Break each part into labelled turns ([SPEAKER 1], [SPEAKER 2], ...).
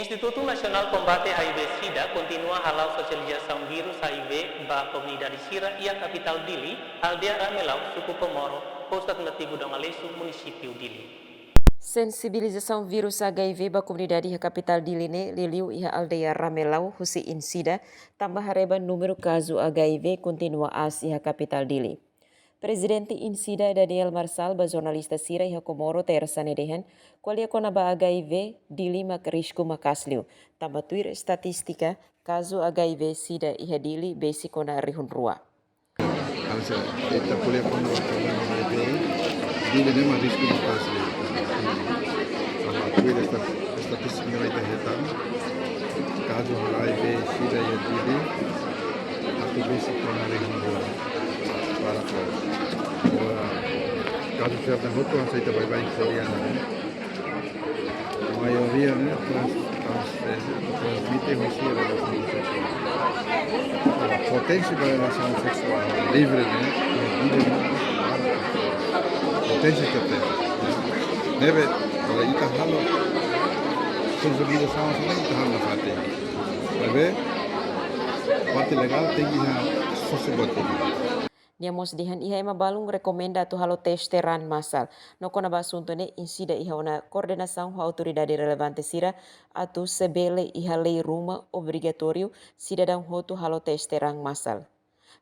[SPEAKER 1] Instituto Nacional Combate HIV-Sida continua halau sosialização vírus HIV ba comunidade Sira e a capital Dili, aldea Ramelau, suku Komoro, Posto Nativo Dongalesu, município Dili.
[SPEAKER 2] Sensibilização vírus HIV ba comunidade a capital Dili ne liliu iha aldeia Ramelau husi insida tambah reba número caso HIV continua as iha capital Dili. Presidente insida Daniel Marsal ba jornalista Sira iha Komoro tersanedehan qualia kona ba HIV Dili mak risco makasliu tambah tuir statistika caso HIV sida iha Dili besi kona rihun rua.
[SPEAKER 3] Also, kita boleh pun HIV Dili memang risiko makasliu. Tuir statistik nilai terhitam caso HIV sida iha Dili atau besi kona rihun rua. Para caso certa hoto ang sa ita baybay koreana maioria né transmite hoje a relação sexual a potência da relação sexual livre né potência que tem deve kalau ita halo sensibilização sama ita halo fate deve parte legal tem que sosebut
[SPEAKER 2] Niamos dihan iha ema balung rekomenda tu halo testeran masal. Noko na basunto ne insida iha una coordenação com a autoridade relevante sira atu sebele iha lei ruma obrigatório cidadão hotu halo testeran masal.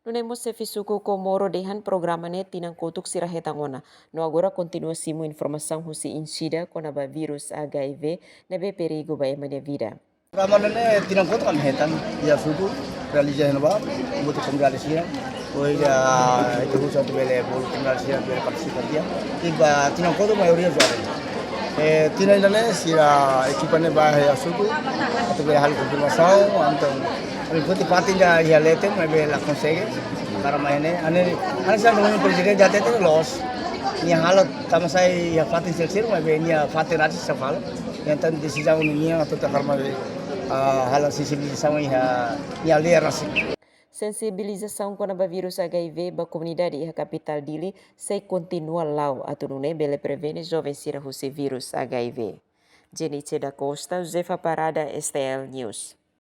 [SPEAKER 2] Nunemos se fisuku Komoro dehan programa ne tinang kotuk sira hetangona. No agora continua simu informação husi insida konaba vírus HIV nebe perigo ba ema vida.
[SPEAKER 4] Ramadan ne tinang kotuk kan hetan ya suku realisasi naba butuh komunikasi Hoy itu satu bele bol tinggal sira bele participar dia tiba tinang kodo mayoria juara tina indane sira ekipane bahaya suku atau bele hal konfirmasau anton ribut patinga ya leten bele la consegue karena ini ane sa dengan presiden jate itu los ni halat tama sai ya fatin selsir bele ni fatin rasi safal yang tan decisão minha atau karma halat sensibilização ya ler rasi
[SPEAKER 2] Sensibilização com a vírus HIV ba comunidade e a capital Dili se continua lau atunune bele prevene jovem sira husi vírus HIV. Jenice da Costa, Josefa Parada, STL News.